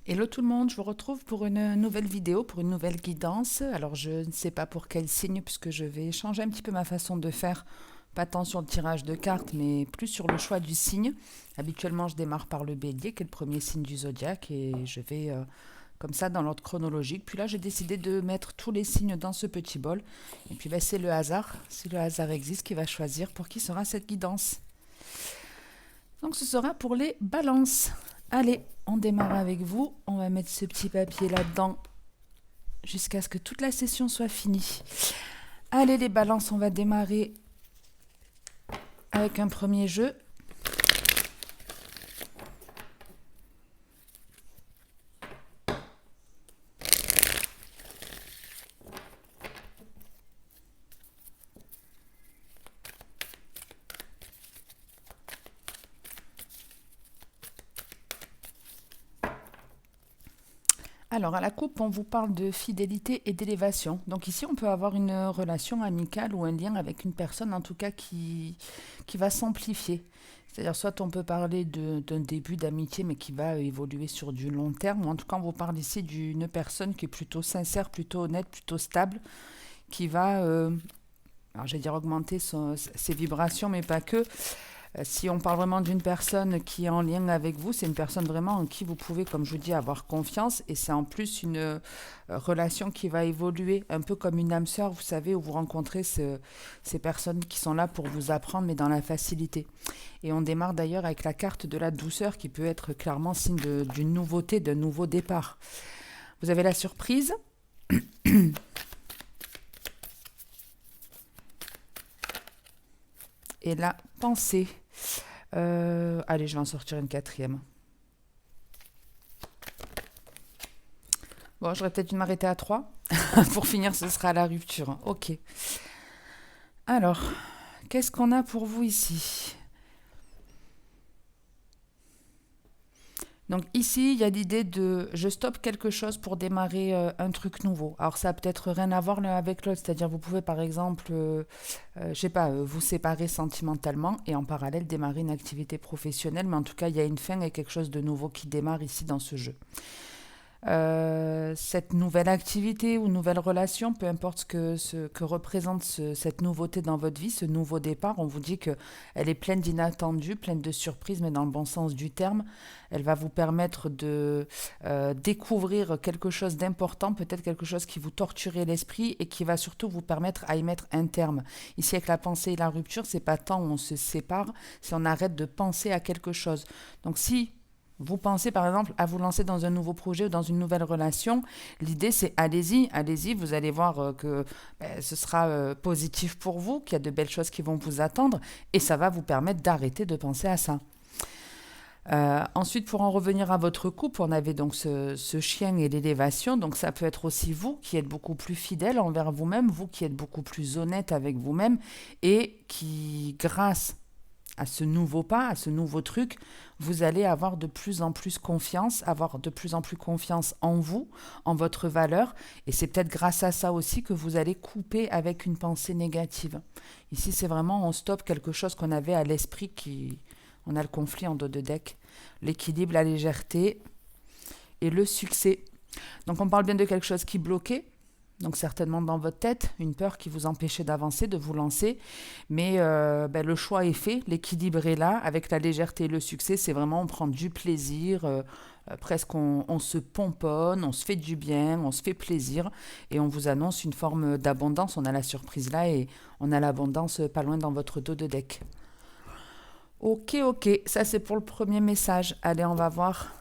Hello tout le monde, je vous retrouve pour une nouvelle vidéo, pour une nouvelle guidance. Alors je ne sais pas pour quel signe puisque je vais changer un petit peu ma façon de faire, pas tant sur le tirage de cartes mais plus sur le choix du signe. Habituellement je démarre par le bélier qui est le premier signe du zodiaque et je vais comme ça dans l'ordre chronologique. Puis là j'ai décidé de mettre tous les signes dans ce petit bol et puis c'est le hasard, si le hasard existe, qui va choisir pour qui sera cette guidance. Donc ce sera pour les balances. Allez, on démarre avec vous. On va mettre ce petit papier là-dedans jusqu'à ce que toute la session soit finie. Allez les balances, on va démarrer avec un premier jeu. Alors à la coupe, on vous parle de fidélité et d'élévation. Donc ici, on peut avoir une relation amicale ou un lien avec une personne, en tout cas qui va s'amplifier. C'est-à-dire soit on peut parler d'un début d'amitié, mais qui va évoluer sur du long terme, ou en tout cas on vous parle ici d'une personne qui est plutôt sincère, plutôt honnête, plutôt stable, qui va, alors j'allais dire augmenter ses vibrations, mais pas que. Si on parle vraiment d'une personne qui est en lien avec vous, c'est une personne vraiment en qui vous pouvez, comme je vous dis, avoir confiance. Et c'est en plus une relation qui va évoluer, un peu comme une âme sœur, vous savez, où vous rencontrez ces personnes qui sont là pour vous apprendre, mais dans la facilité. Et on démarre d'ailleurs avec la carte de la douceur, qui peut être clairement signe d'une nouveauté, d'un nouveau départ. Vous avez la surprise. Et la pensée. Allez, je vais en sortir une quatrième. Bon, j'aurais peut-être dû m'arrêter à 3. Pour finir, ce sera la rupture. Ok. Alors, qu'est-ce qu'on a pour vous ici? Donc ici, il y a l'idée de je stoppe quelque chose pour démarrer un truc nouveau. Alors ça a peut-être rien à voir l'un avec l'autre, c'est-à-dire vous pouvez par exemple, je sais pas, vous séparer sentimentalement et en parallèle démarrer une activité professionnelle, mais en tout cas il y a une fin et quelque chose de nouveau qui démarre ici dans ce jeu. Cette nouvelle activité ou nouvelle relation, peu importe ce que représente cette nouveauté dans votre vie, ce nouveau départ, on vous dit qu'elle est pleine d'inattendus, pleine de surprises, mais dans le bon sens du terme. Elle va vous permettre de découvrir quelque chose d'important, peut-être quelque chose qui vous torturait l'esprit et qui va surtout vous permettre à y mettre un terme. Ici, avec la pensée et la rupture, c'est pas tant où on se sépare, c'est on arrête de penser à quelque chose. Donc si vous pensez par exemple à vous lancer dans un nouveau projet ou dans une nouvelle relation, l'idée c'est allez-y, allez-y, vous allez voir que ce sera positif pour vous, qu'il y a de belles choses qui vont vous attendre et ça va vous permettre d'arrêter de penser à ça. Ensuite, pour en revenir à votre couple, on avait donc ce chien et l'élévation. Donc ça peut être aussi vous qui êtes beaucoup plus fidèle envers vous-même, vous qui êtes beaucoup plus honnête avec vous-même et qui, grâce à ce nouveau pas, à ce nouveau truc, vous allez avoir de plus en plus confiance, avoir de plus en plus confiance en vous, en votre valeur. Et c'est peut-être grâce à ça aussi que vous allez couper avec une pensée négative. Ici, c'est vraiment, on stoppe quelque chose qu'on avait à l'esprit qui... On a le conflit en dos de deck. L'équilibre, la légèreté et le succès. Donc on parle bien de quelque chose qui bloquait, donc certainement dans votre tête, une peur qui vous empêchait d'avancer, de vous lancer. Mais le choix est fait, l'équilibre est là, avec la légèreté et le succès, c'est vraiment on prend du plaisir, presque on se pomponne, on se fait du bien, on se fait plaisir, et on vous annonce une forme d'abondance. On a la surprise là et on a l'abondance pas loin dans votre dos de deck. Ok, ok, ça c'est pour le premier message. Allez, on va voir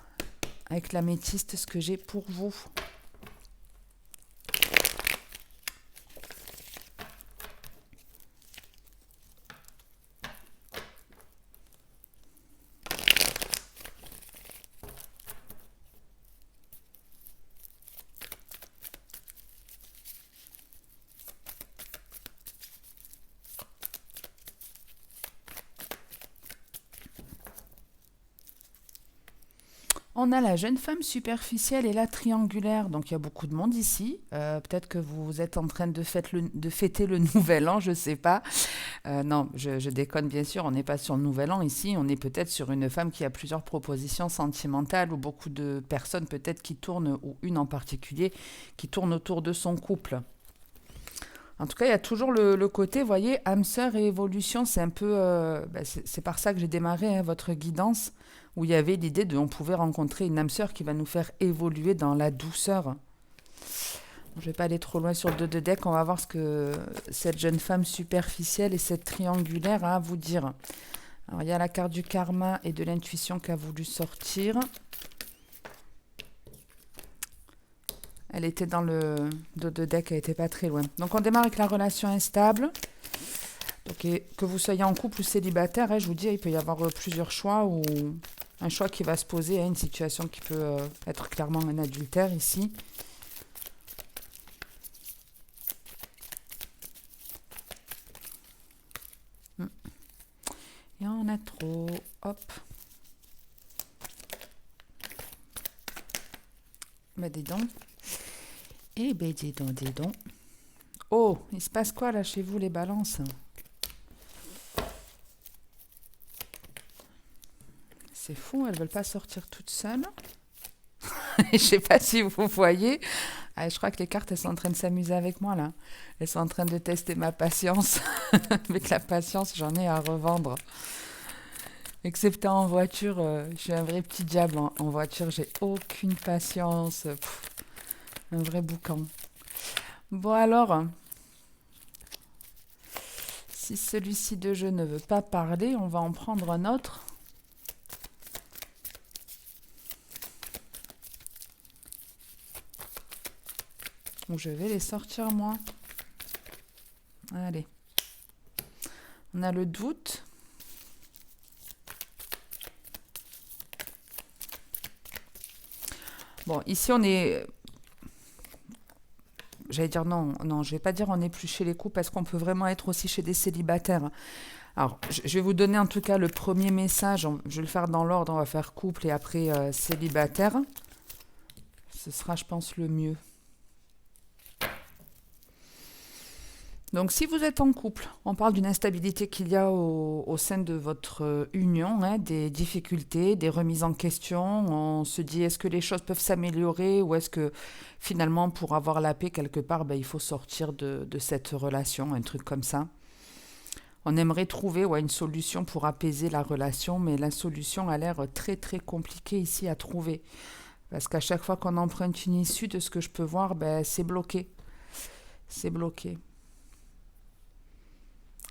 avec l'améthyste ce que j'ai pour vous. On a la jeune femme superficielle et la triangulaire, donc il y a beaucoup de monde ici. Peut-être que vous êtes en train de fêter le nouvel an, je ne sais pas. Non, je déconne bien sûr, on n'est pas sur le nouvel an ici, on est peut-être sur une femme qui a plusieurs propositions sentimentales ou beaucoup de personnes peut-être qui tournent, ou une en particulier, qui tourne autour de son couple. En tout cas, il y a toujours le côté, vous voyez, âme sœur et évolution, c'est un peu... c'est par ça que j'ai démarré votre guidance, où il y avait l'idée de on pouvait rencontrer une âme sœur qui va nous faire évoluer dans la douceur. Je ne vais pas aller trop loin sur le 2 de deck, on va voir ce que cette jeune femme superficielle et cette triangulaire a à vous dire. Alors, il y a la carte du karma et de l'intuition qui a voulu sortir. Elle était dans le 2 de deck, elle n'était pas très loin. Donc, on démarre avec la relation instable. Donc, que vous soyez en couple ou célibataire, je vous dis, il peut y avoir plusieurs choix ou un choix qui va se poser à une situation qui peut être clairement un adultère ici. Il y en a trop. Hop. Ben dis donc. Eh ben dis donc, dis donc. Oh, il se passe quoi là chez vous les balances? C'est fou, elles veulent pas sortir toutes seules. Je sais pas si vous voyez. Ah, je crois que les cartes, elles sont en train de s'amuser avec moi là. Elles sont en train de tester ma patience. Avec la patience, j'en ai à revendre. Excepté en voiture, je suis un vrai petit diable. En voiture, j'ai aucune patience. Un vrai boucan. Bon alors, si celui-ci de jeu ne veut pas parler, on va en prendre un autre. Ou je vais les sortir moi. Allez. On a le doute. Bon, ici on est... J'allais dire non, je vais pas dire on n'est plus chez les couples parce qu'on peut vraiment être aussi chez des célibataires. Alors, je vais vous donner en tout cas le premier message. Je vais le faire dans l'ordre. On va faire couple et après célibataire. Ce sera, je pense, le mieux. Donc, si vous êtes en couple, on parle d'une instabilité qu'il y a au sein de votre union, des difficultés, des remises en question. On se dit, est-ce que les choses peuvent s'améliorer ou est-ce que finalement, pour avoir la paix quelque part, il faut sortir de cette relation, un truc comme ça. On aimerait trouver une solution pour apaiser la relation, mais la solution a l'air très très compliquée ici à trouver. Parce qu'à chaque fois qu'on emprunte une issue, de ce que je peux voir, c'est bloqué. C'est bloqué.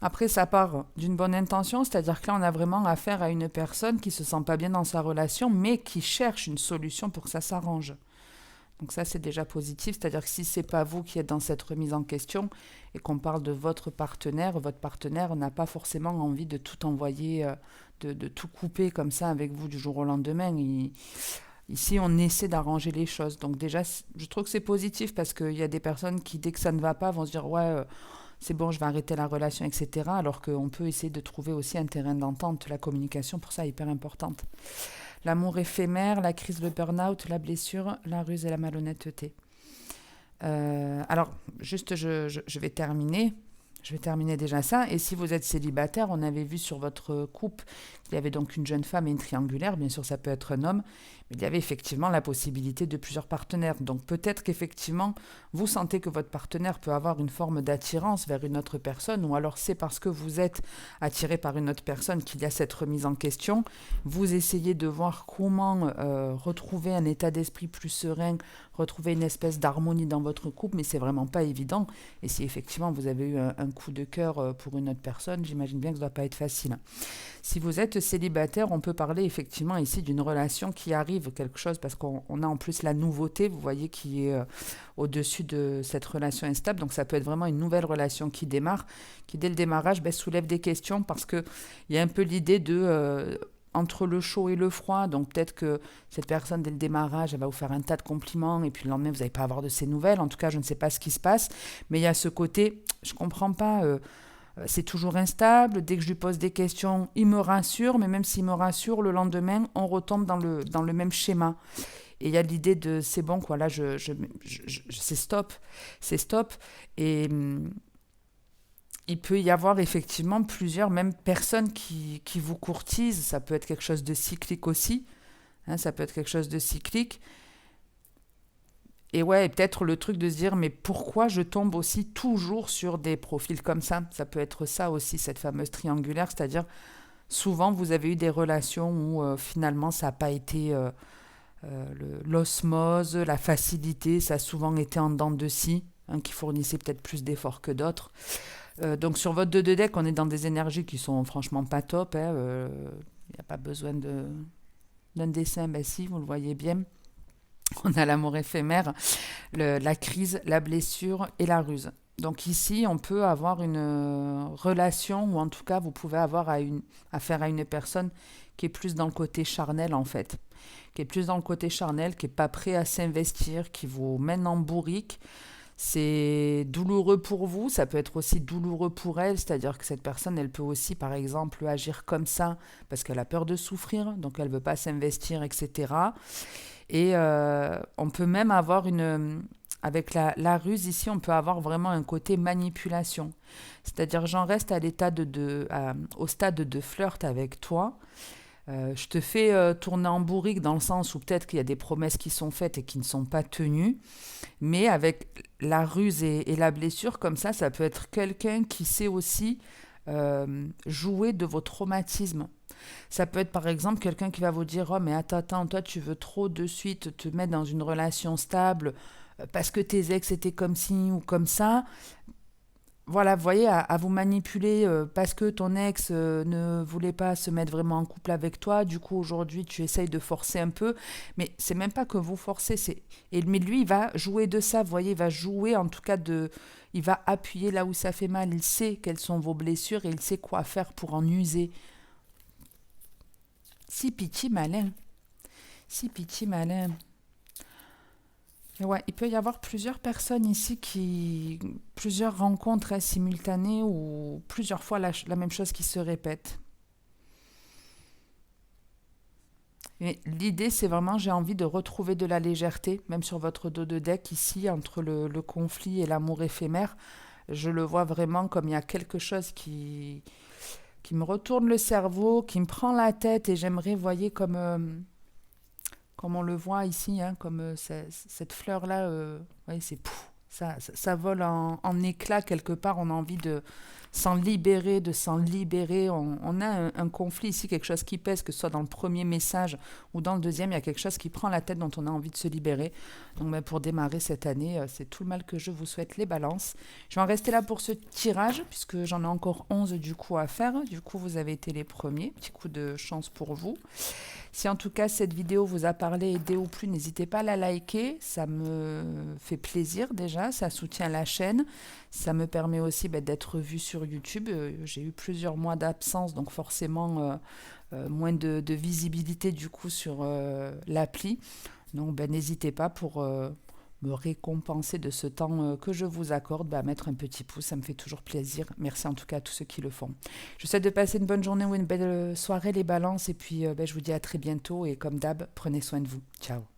Après, ça part d'une bonne intention, c'est-à-dire que là, on a vraiment affaire à une personne qui ne se sent pas bien dans sa relation, mais qui cherche une solution pour que ça s'arrange. Donc ça, c'est déjà positif, c'est-à-dire que si ce n'est pas vous qui êtes dans cette remise en question et qu'on parle de votre partenaire n'a pas forcément envie de tout envoyer, de tout couper comme ça avec vous du jour au lendemain. Ici, on essaie d'arranger les choses. Donc déjà, je trouve que c'est positif parce qu'il y a des personnes qui, dès que ça ne va pas, vont se dire « ouais, c'est bon, je vais arrêter la relation, etc. » Alors qu'on peut essayer de trouver aussi un terrain d'entente. La communication, pour ça, est hyper importante. L'amour éphémère, la crise, le burn-out, la blessure, la ruse et la malhonnêteté. Alors, juste, je vais terminer. Je vais terminer déjà ça. Et si vous êtes célibataire, on avait vu sur votre couple qu'il y avait donc une jeune femme et une triangulaire. Bien sûr, ça peut être un homme. Mais il y avait effectivement la possibilité de plusieurs partenaires. Donc peut-être qu'effectivement, vous sentez que votre partenaire peut avoir une forme d'attirance vers une autre personne. Ou alors c'est parce que vous êtes attiré par une autre personne qu'il y a cette remise en question. Vous essayez de voir comment retrouver un état d'esprit plus serein, retrouver une espèce d'harmonie dans votre couple. Mais c'est vraiment pas évident. Et si effectivement vous avez eu un coup de cœur pour une autre personne, j'imagine bien que ça ne doit pas être facile. Si vous êtes célibataire, on peut parler effectivement ici d'une relation qui arrive, quelque chose, parce qu'on a en plus la nouveauté, vous voyez, qui est au-dessus de cette relation instable. Donc ça peut être vraiment une nouvelle relation qui démarre, qui dès le démarrage soulève des questions, parce qu'il y a un peu l'idée de... entre le chaud et le froid, donc peut-être que cette personne, dès le démarrage, elle va vous faire un tas de compliments, et puis le lendemain, vous n'allez pas avoir de ses nouvelles. En tout cas, je ne sais pas ce qui se passe, mais il y a ce côté, je ne comprends pas... C'est toujours instable. Dès que je lui pose des questions, il me rassure, mais même s'il me rassure, le lendemain, on retombe dans le même schéma. Et il y a l'idée de c'est bon, quoi, là, c'est stop. C'est stop. Et il peut y avoir effectivement plusieurs, même personnes qui vous courtisent. Ça peut être quelque chose de cyclique aussi. Hein, ça peut être quelque chose de cyclique. Et ouais, et peut-être le truc de se dire, mais pourquoi je tombe aussi toujours sur des profils comme ça? Ça peut être ça aussi, cette fameuse triangulaire, c'est-à-dire souvent vous avez eu des relations où finalement ça n'a pas été l'osmose, la facilité, ça a souvent été en dents de scie, hein, qui fournissait peut-être plus d'efforts que d'autres. Donc sur votre 2 de deck, on est dans des énergies qui sont franchement pas top. Il n'y a pas besoin d'un dessin, ben si, vous le voyez bien. On a l'amour éphémère, la crise, la blessure et la ruse. Donc ici, on peut avoir une relation, ou en tout cas, vous pouvez avoir affaire à une personne qui est plus dans le côté charnel, en fait. Qui est plus dans le côté charnel, qui n'est pas prêt à s'investir, qui vous mène en bourrique. C'est douloureux pour vous, ça peut être aussi douloureux pour elle, c'est-à-dire que cette personne, elle peut aussi, par exemple, agir comme ça, parce qu'elle a peur de souffrir, donc elle ne veut pas s'investir, etc. Et on peut même avoir avec la ruse ici, on peut avoir vraiment un côté manipulation. C'est-à-dire, j'en reste à l'état au stade de flirt avec toi. Je te fais tourner en bourrique dans le sens où peut-être qu'il y a des promesses qui sont faites et qui ne sont pas tenues. Mais avec la ruse et la blessure, comme ça peut être quelqu'un qui sait aussi jouer de vos traumatismes. Ça peut être par exemple quelqu'un qui va vous dire oh mais attends, toi tu veux trop de suite te mettre dans une relation stable parce que tes ex étaient comme ci ou comme ça. Voilà, vous voyez, à vous manipuler parce que ton ex ne voulait pas se mettre vraiment en couple avec toi. Du coup, aujourd'hui, tu essayes de forcer un peu. Mais c'est même pas que vous forcez. Mais lui, il va jouer de ça. Vous voyez, il va jouer en tout cas il va appuyer là où ça fait mal. Il sait quelles sont vos blessures et il sait quoi faire pour en user. Si pitié malin. Si pitié malin. Et ouais, il peut y avoir plusieurs personnes ici plusieurs rencontres simultanées ou plusieurs fois la même chose qui se répète. Mais l'idée, c'est vraiment, j'ai envie de retrouver de la légèreté, même sur votre dos de deck ici, entre le conflit et l'amour éphémère. Je le vois vraiment comme il y a quelque chose qui me retourne le cerveau, qui me prend la tête et j'aimerais, voyez, comme on le voit ici, hein, comme cette fleur-là, ouais, ça vole en éclats quelque part. On a envie de s'en libérer, On a un conflit ici, quelque chose qui pèse, que ce soit dans le premier message ou dans le deuxième, il y a quelque chose qui prend la tête dont on a envie de se libérer. Donc ben, pour démarrer cette année, c'est tout le mal que je vous souhaite, les balances. Je vais en rester là pour ce tirage, puisque j'en ai encore 11 du coup à faire. Du coup, vous avez été les premiers. Petit coup de chance pour vous. Si en tout cas cette vidéo vous a parlé, aidé ou plus, n'hésitez pas à la liker, ça me fait plaisir déjà, ça soutient la chaîne, ça me permet aussi d'être vu sur YouTube. J'ai eu plusieurs mois d'absence, donc forcément moins de visibilité du coup sur l'appli. Donc n'hésitez pas pour me récompenser de ce temps que je vous accorde, mettre un petit pouce, ça me fait toujours plaisir. Merci en tout cas à tous ceux qui le font. Je vous souhaite de passer une bonne journée ou une belle soirée les balances et puis je vous dis à très bientôt et comme d'hab, prenez soin de vous. Ciao.